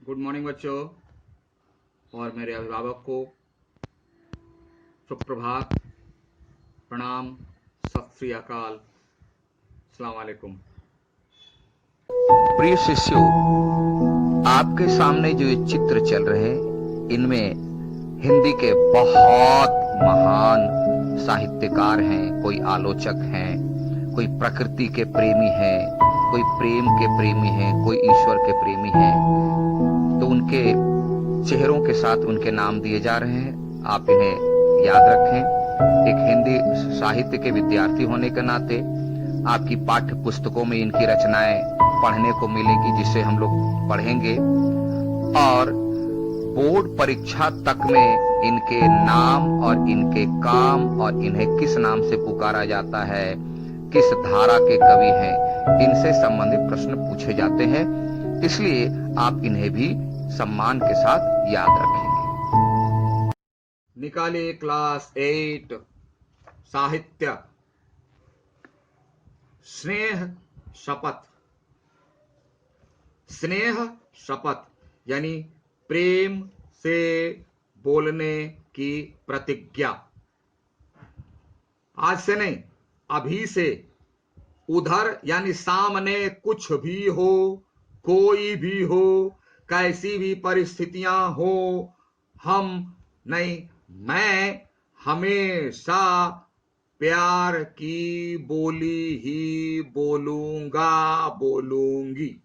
Good morning बच्चों और मेरे अभिभावक को सुप्रभात, प्रणाम, सत श्री अकाल, अस्सलाम वालेकुम। प्रिय शिष्यों, आपके सामने जो ये चित्र चल रहे हैं, इनमें हिंदी के बहुत महान साहित्यकार हैं, कोई आलोचक हैं, कोई प्रकृति के प्रेमी हैं, कोई प्रेम के प्रेमी हैं, कोई ईश्वर के प्रेमी हैं। तो उनके चेहरों के साथ उनके नाम दिए जा रहे हैं। आप इन्हें याद रखें। एक हिंदी साहित्य के विद्यार्थी होने के नाते आपकी पाठ्य पुस्तकों में इनकी रचनाएं पढ़ने को मिलेगी, जिसे हम लोग पढ़ेंगे, और बोर्ड परीक्षा तक में इनके नाम और इनके काम और इन्हें किस नाम से पुकारा जाता है, किस धारा के कवि हैं, इनसे संबंधित प्रश्न पूछे जाते हैं। इसलिए आप इन्हें भी सम्मान के साथ याद रखेंगे। निकालिए क्लास 8 साहित्य। स्नेह शपथ। स्नेह शपथ यानी प्रेम से बोलने की प्रतिज्ञा। आज से नहीं, अभी से। उधर यानी सामने कुछ भी हो, कोई भी हो, कैसी भी परिस्थितियां हो, हम नहीं, मैं हमेशा प्यार की बोली ही बोलूंगा, बोलूंगी।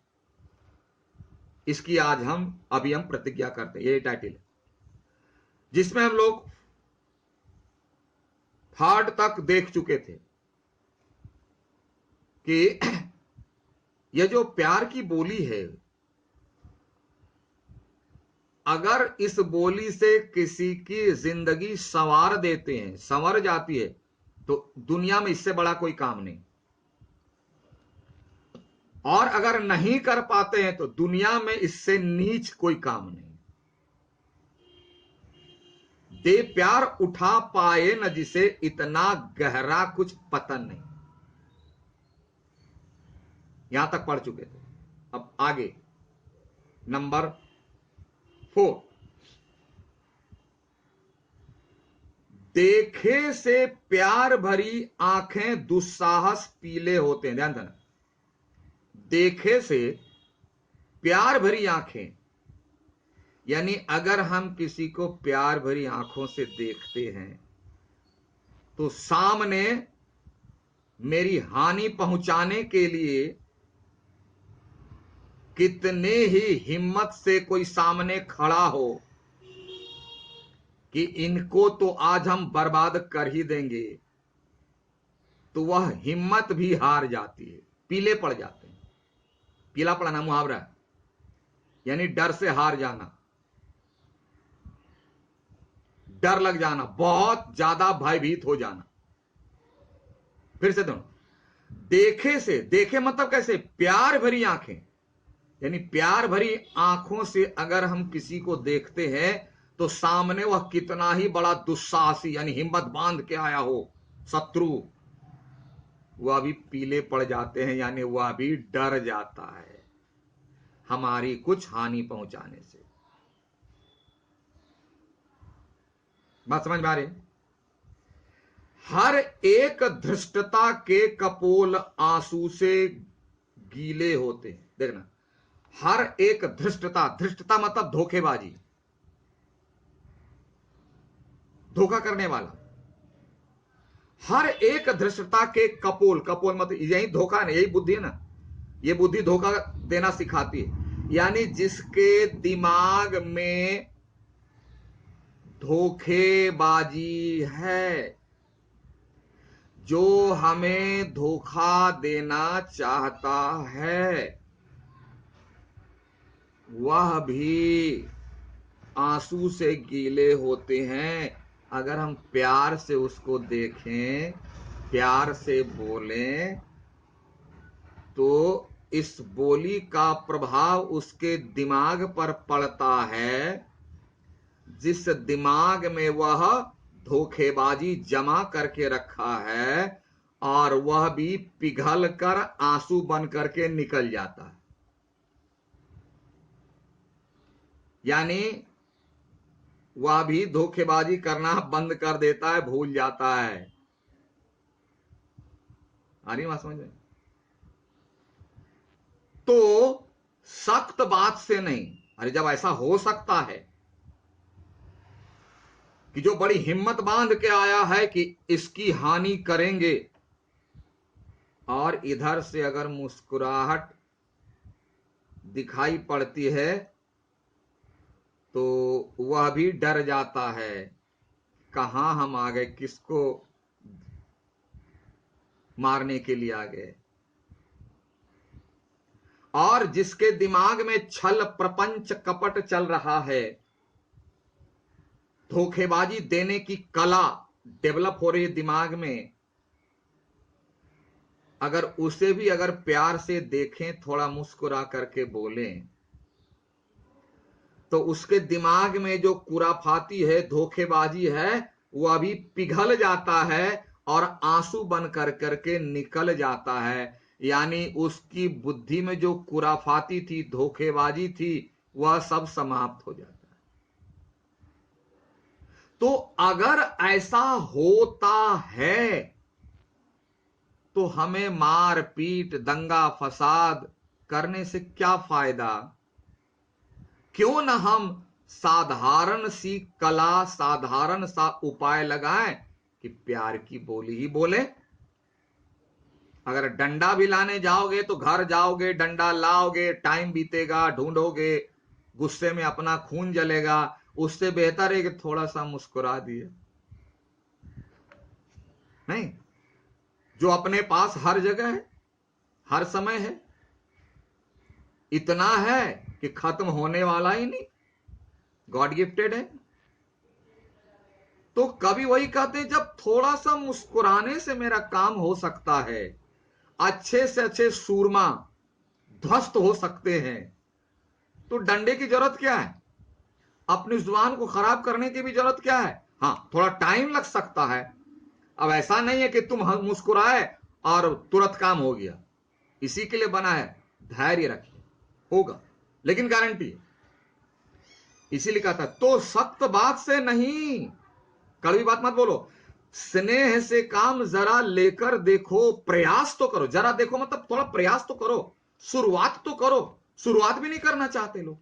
इसकी आज हम प्रतिज्ञा करते हैं। ये टाइटल है जिसमें हम लोग थर्ड तक देख चुके थे कि यह जो प्यार की बोली है, अगर इस बोली से किसी की जिंदगी संवार देते हैं, संवर जाती है, तो दुनिया में इससे बड़ा कोई काम नहीं। और अगर नहीं कर पाते हैं तो दुनिया में इससे नीच कोई काम नहीं। दे प्यार उठा पाए न जिसे, इतना गहरा कुछ पतन नहीं। यहां तक पढ़ चुके थे। अब आगे नंबर 4। देखे से प्यार भरी आंखें दुस्साहस पीले होते हैं। ध्यान देना, देखे से प्यार भरी आंखें, यानी अगर हम किसी को प्यार भरी आंखों से देखते हैं तो सामने मेरी हानि पहुंचाने के लिए कितने ही हिम्मत से कोई सामने खड़ा हो कि इनको तो आज हम बर्बाद कर ही देंगे, तो वह हिम्मत भी हार जाती है, पीले पड़ जाते हैं। पीला पड़ना मुहावरा है, यानी डर से हार जाना, डर लग जाना, बहुत ज्यादा भयभीत हो जाना। फिर से दोनों, देखे से, देखे मतलब कैसे, प्यार भरी आंखें, यानी प्यार भरी आंखों से अगर हम किसी को देखते हैं तो सामने वह कितना ही बड़ा दुस्साहसी, यानी हिम्मत बांध के आया हो शत्रु, वह भी पीले पड़ जाते हैं, यानी वह भी डर जाता है हमारी कुछ हानि पहुंचाने से। बात समझ में आ रही? हर एक धृष्टता के कपोल आंसू से गीले होते हैं। देखना, हर एक धृष्टता, धृष्टता मतलब धोखेबाजी, धोखा करने वाला। हर एक धृष्टता के कपोल, कपोल मतलब यही धोखा नहीं, यही बुद्धि है ना, ये बुद्धि धोखा देना सिखाती है। यानी जिसके दिमाग में धोखेबाजी है, जो हमें धोखा देना चाहता है, वह भी आंसू से गीले होते हैं। अगर हम प्यार से उसको देखें, प्यार से बोलें, तो इस बोली का प्रभाव उसके दिमाग पर पड़ता है, जिस दिमाग में वह धोखेबाजी जमा करके रखा है, और वह भी पिघल कर आंसू बन करके निकल जाता है। यानी वह भी धोखेबाजी करना बंद कर देता है, भूल जाता है। आ रही बात समझ में? तो सख्त बात से नहीं, अरे जब ऐसा हो सकता है कि जो बड़ी हिम्मत बांध के आया है कि इसकी हानि करेंगे, और इधर से अगर मुस्कुराहट दिखाई पड़ती है तो वह भी डर जाता है, कहां हम आ गए, किसको मारने के लिए आ गए। और जिसके दिमाग में छल प्रपंच कपट चल रहा है, धोखेबाजी देने की कला डेवलप हो रही है दिमाग में, अगर उसे भी अगर प्यार से देखें, थोड़ा मुस्कुरा करके बोलें, तो उसके दिमाग में जो कुराफाती है, धोखेबाजी है, वह भी पिघल जाता है और आंसू बन कर करके निकल जाता है। यानी उसकी बुद्धि में जो कुराफाती थी, धोखेबाजी थी, वह सब समाप्त हो जाता है। तो अगर ऐसा होता है तो हमें मार पीट दंगा फसाद करने से क्या फायदा? क्यों न हम साधारण सी कला, साधारण सा उपाय लगाएं कि प्यार की बोली ही बोले। अगर डंडा भी लाने जाओगे तो घर जाओगे, डंडा लाओगे, टाइम बीतेगा, ढूंढोगे, गुस्से में अपना खून जलेगा। उससे बेहतर है कि थोड़ा सा मुस्कुरा दिए। नहीं, जो अपने पास हर जगह है, हर समय है, इतना है कि खत्म होने वाला ही नहीं, गॉड गिफ्टेड है। तो कभी वही कहते हैं, जब थोड़ा सा मुस्कुराने से मेरा काम हो सकता है, अच्छे से अच्छे सूरमा ध्वस्त हो सकते हैं, तो डंडे की जरूरत क्या है? अपनी जुबान को खराब करने की भी जरूरत क्या है? हाँ, थोड़ा टाइम लग सकता है। अब ऐसा नहीं है कि तुम मुस्कुराए और तुरंत काम हो गया। इसी के लिए बना है, धैर्य रखिए, होगा, लेकिन गारंटी है। इसीलिए कहा था, तो सख्त बात से नहीं, कड़वी बात मत बोलो, स्नेह से काम जरा लेकर देखो, प्रयास तो करो। जरा देखो मतलब थोड़ा प्रयास तो करो, शुरुआत तो करो। शुरुआत भी नहीं करना चाहते लोग,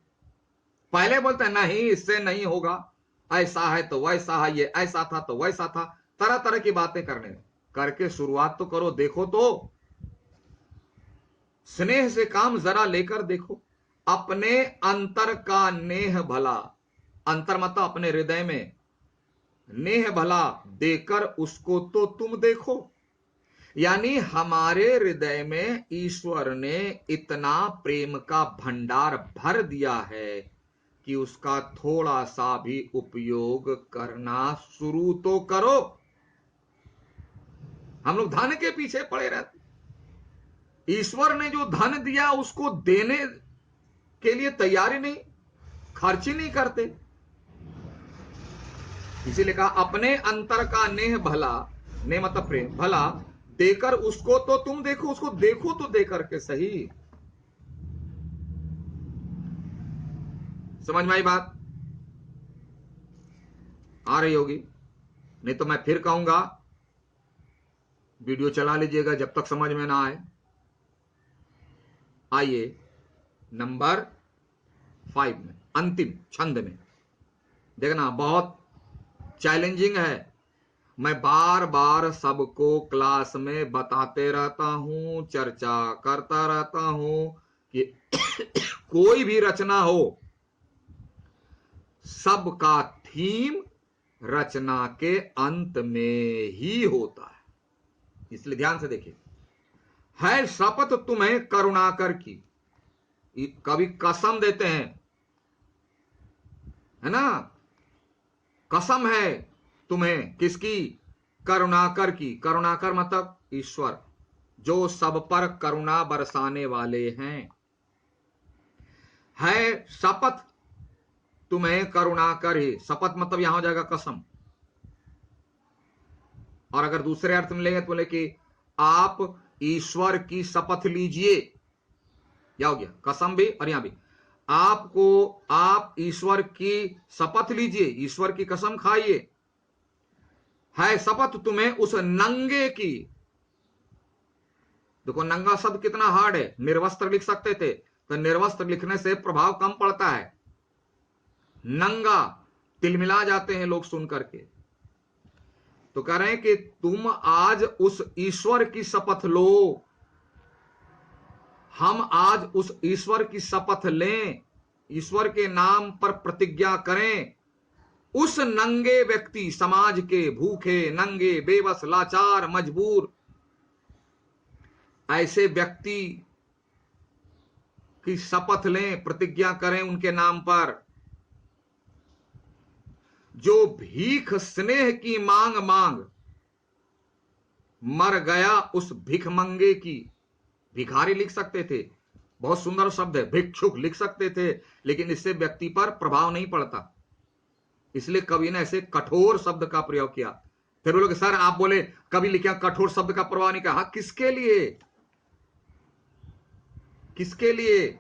पहले बोलते हैं नहीं इससे नहीं होगा, ऐसा है तो वैसा है, ये ऐसा था तो वैसा था, तरह तरह की बातें करने करके शुरुआत तो करो, देखो तो। स्नेह से काम जरा लेकर देखो, अपने अंतर का नेह भला, अंतर मतलब अपने हृदय में, नेह भला देकर उसको तो तुम देखो। यानी हमारे हृदय में ईश्वर ने इतना प्रेम का भंडार भर दिया है कि उसका थोड़ा सा भी उपयोग करना शुरू तो करो। हम लोग धन के पीछे पड़े रहते, ईश्वर ने जो धन दिया उसको देने के लिए तैयारी नहीं, खर्च ही नहीं करते। इसीलिए कहा अपने अंतर का नेह भला, नेह मतलब प्रेम, भला देकर उसको तो तुम देखो, उसको देखो तो दे करके सही। समझ में आई बात? आ रही होगी, नहीं तो मैं फिर कहूंगा वीडियो चला लीजिएगा जब तक समझ में ना आए। आइए नंबर 5 में, अंतिम छंद में देखना, बहुत चैलेंजिंग है। मैं बार बार सबको क्लास में बताते रहता हूं, चर्चा करता रहता हूं कि कोई भी रचना हो, सबका थीम रचना के अंत में ही होता है। इसलिए ध्यान से देखिए, है शपथ तुम्हें करुणाकर की, कभी कसम देते हैं, है ना, कसम है तुम्हें किसकी? करुणाकर की। करुणाकर मतलब ईश्वर, जो सब पर करुणा बरसाने वाले हैं। है शपथ तुम्हें करुणाकर ही, शपथ मतलब यहां हो जाएगा कसम। और अगर दूसरे अर्थ में लेंगे तो बोले कि आप ईश्वर की शपथ लीजिए, क्या हो गया? कसम भी और यहां भी, आप ईश्वर की शपथ लीजिए, ईश्वर की कसम खाइए, है शपथ तुम्हें उस नंगे की। देखो नंगा शब्द कितना हार्ड है, निर्वस्त्र लिख सकते थे, तो निर्वस्त्र लिखने से प्रभाव कम पड़ता है। नंगा तिलमिला जाते हैं लोग सुन करके। तो कह रहे हैं कि तुम आज उस ईश्वर की शपथ लो, हम आज उस ईश्वर की शपथ लें, ईश्वर के नाम पर प्रतिज्ञा करें। उस नंगे व्यक्ति, समाज के भूखे नंगे बेबस लाचार मजबूर ऐसे व्यक्ति की शपथ लें, प्रतिज्ञा करें उनके नाम पर, जो भीख स्नेह की मांग मांग मर गया उस भिखमंगे की। भिखारी लिख सकते थे, बहुत सुंदर शब्द है, भिक्षुक लिख सकते थे, लेकिन इससे व्यक्ति पर प्रभाव नहीं पड़ता, इसलिए कवि ने ऐसे कठोर शब्द का प्रयोग किया। फिर बोलोगे सर आप बोले कवि लिखा कठोर शब्द का प्रभाव नहीं कहा, किसके लिए, किसके लिए,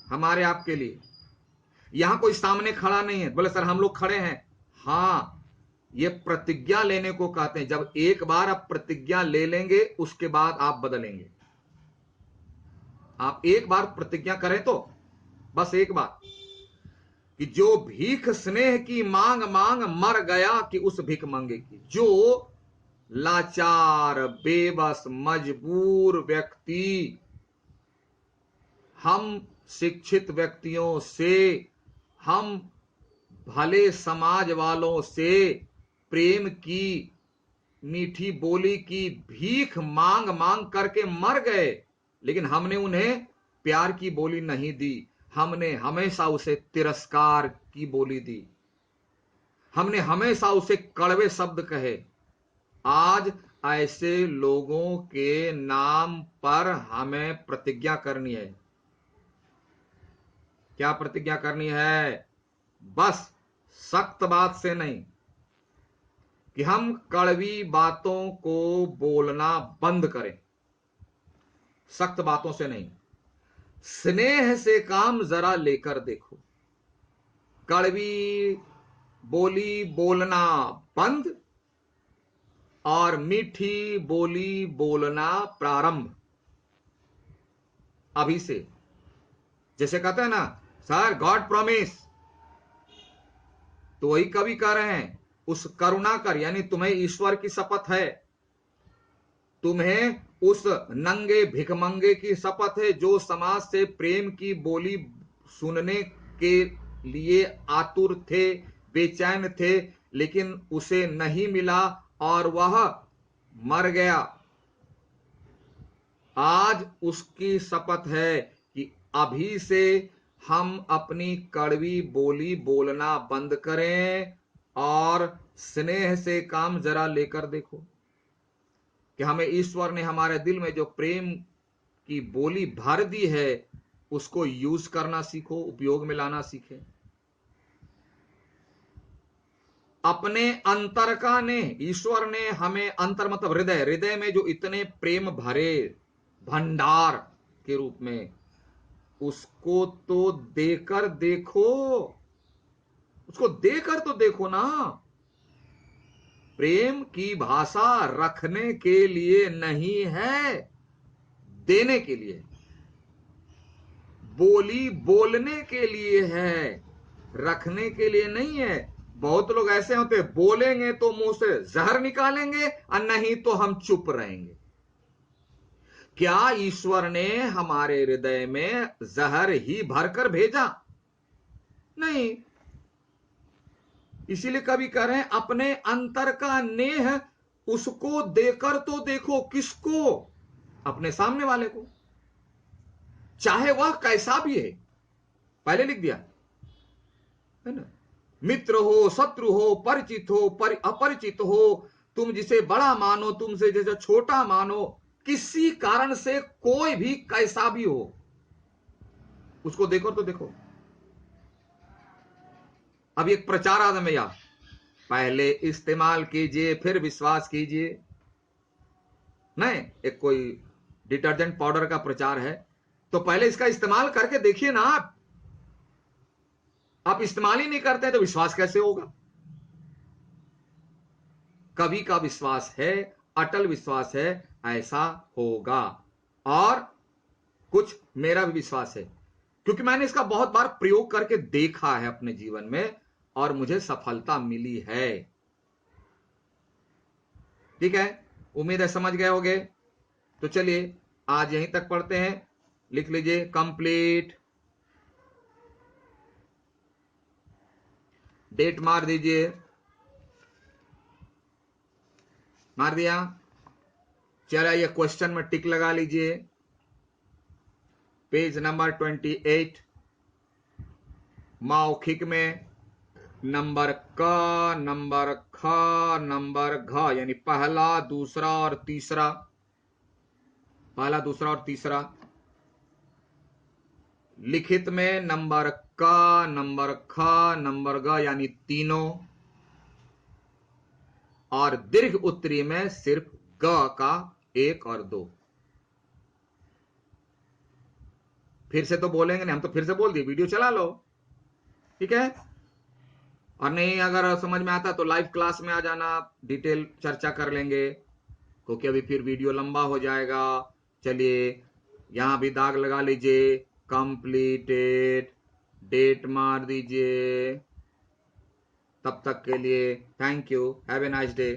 हमारे आपके लिए। यहां कोई सामने खड़ा नहीं है, बोले सर हम लोग खड़े हैं। हां, ये प्रतिज्ञा लेने को कहते हैं। जब एक बार आप प्रतिज्ञा ले लेंगे उसके बाद आप बदलेंगे। आप एक बार प्रतिज्ञा करें तो बस एक बार, कि जो भीख स्नेह की मांग मांग मर गया कि उस भिख मंगे की। जो लाचार बेबस मजबूर व्यक्ति हम शिक्षित व्यक्तियों से, हम भले समाज वालों से प्रेम की मीठी बोली की भीख मांग मांग करके मर गए, लेकिन हमने उन्हें प्यार की बोली नहीं दी, हमने हमेशा उसे तिरस्कार की बोली दी, हमने हमेशा उसे कड़वे शब्द कहे। आज ऐसे लोगों के नाम पर हमें प्रतिज्ञा करनी है। क्या प्रतिज्ञा करनी है? बस सख्त बात से नहीं, कि हम कड़वी बातों को बोलना बंद करें, सख्त बातों से नहीं, स्नेह से काम जरा लेकर देखो। कड़वी बोली बोलना बंद और मीठी बोली बोलना प्रारंभ अभी से। जैसे कहते हैं ना सर गॉड प्रॉमिस, तो वही कवि कह रहे हैं, उस करुणा कर, यानी तुम्हें ईश्वर की शपथ है, तुम्हें उस नंगे भिखमंगे की शपथ है जो समाज से प्रेम की बोली सुनने के लिए आतुर थे, बेचैन थे, लेकिन उसे नहीं मिला और वह मर गया। आज उसकी शपथ है कि अभी से हम अपनी कड़वी बोली बोलना बंद करें और स्नेह से काम जरा लेकर देखो, कि हमें ईश्वर ने हमारे दिल में जो प्रेम की बोली भर दी है उसको यूज करना सीखो, उपयोग में लाना सीखे। अपने अंतर का ने, ईश्वर ने हमें, अंतर मतलब हृदय, हृदय में जो इतने प्रेम भरे भंडार के रूप में, उसको तो देकर देखो, उसको देकर तो देखो ना। प्रेम की भाषा रखने के लिए नहीं है, देने के लिए, बोली बोलने के लिए है, रखने के लिए नहीं है। बहुत लोग ऐसे होते, बोलेंगे तो मुंह से जहर निकालेंगे और नहीं तो हम चुप रहेंगे। क्या ईश्वर ने हमारे हृदय में जहर ही भरकर भेजा? नहीं। इसीलिए कभी कह रहे हैं अपने अंतर का नेह उसको देकर तो देखो। किसको? अपने सामने वाले को, चाहे वह कैसा भी है। पहले लिख दिया है ना, मित्र हो शत्रु हो परिचित हो अपरिचित हो, तुम जिसे बड़ा मानो तुमसे जैसे छोटा मानो, किसी कारण से कोई भी कैसा भी हो, उसको देखो तो देखो। अब एक प्रचार आता है भैया, पहले इस्तेमाल कीजिए फिर विश्वास कीजिए। नहीं, एक कोई डिटर्जेंट पाउडर का प्रचार है, तो पहले इसका इस्तेमाल करके देखिए ना। आप इस्तेमाल ही नहीं करते तो विश्वास कैसे होगा? कवि का विश्वास है, अटल विश्वास है, ऐसा होगा। और कुछ मेरा भी विश्वास है, क्योंकि मैंने इसका बहुत बार प्रयोग करके देखा है अपने जीवन में और मुझे सफलता मिली है। ठीक है, उम्मीद है समझ गए होंगे। तो चलिए आज यहीं तक पढ़ते हैं। लिख लीजिए कंप्लीट। डेट मार दीजिए। मार दिया? चलिए ये क्वेश्चन में टिक लगा लीजिए। पेज नंबर 28 मौखिक में नंबर क, नंबर ख, नंबर घ, यानी पहला, दूसरा और तीसरा। पहला, दूसरा और तीसरा। लिखित में नंबर क, नंबर ख, नंबर ग, यानी तीनों। और दीर्घ उत्तरी में सिर्फ ग का 1 और 2। फिर से तो बोलेंगे नहीं, हम तो फिर से बोल दिए, वीडियो चला लो। ठीक है, और नहीं अगर समझ में आता तो लाइव क्लास में आ जाना, डिटेल चर्चा कर लेंगे, क्योंकि अभी फिर वीडियो लंबा हो जाएगा। चलिए यहां भी दाग लगा लीजिए, कंप्लीटेड। डेट मार दीजिए। तब तक के लिए thank you, have a nice day.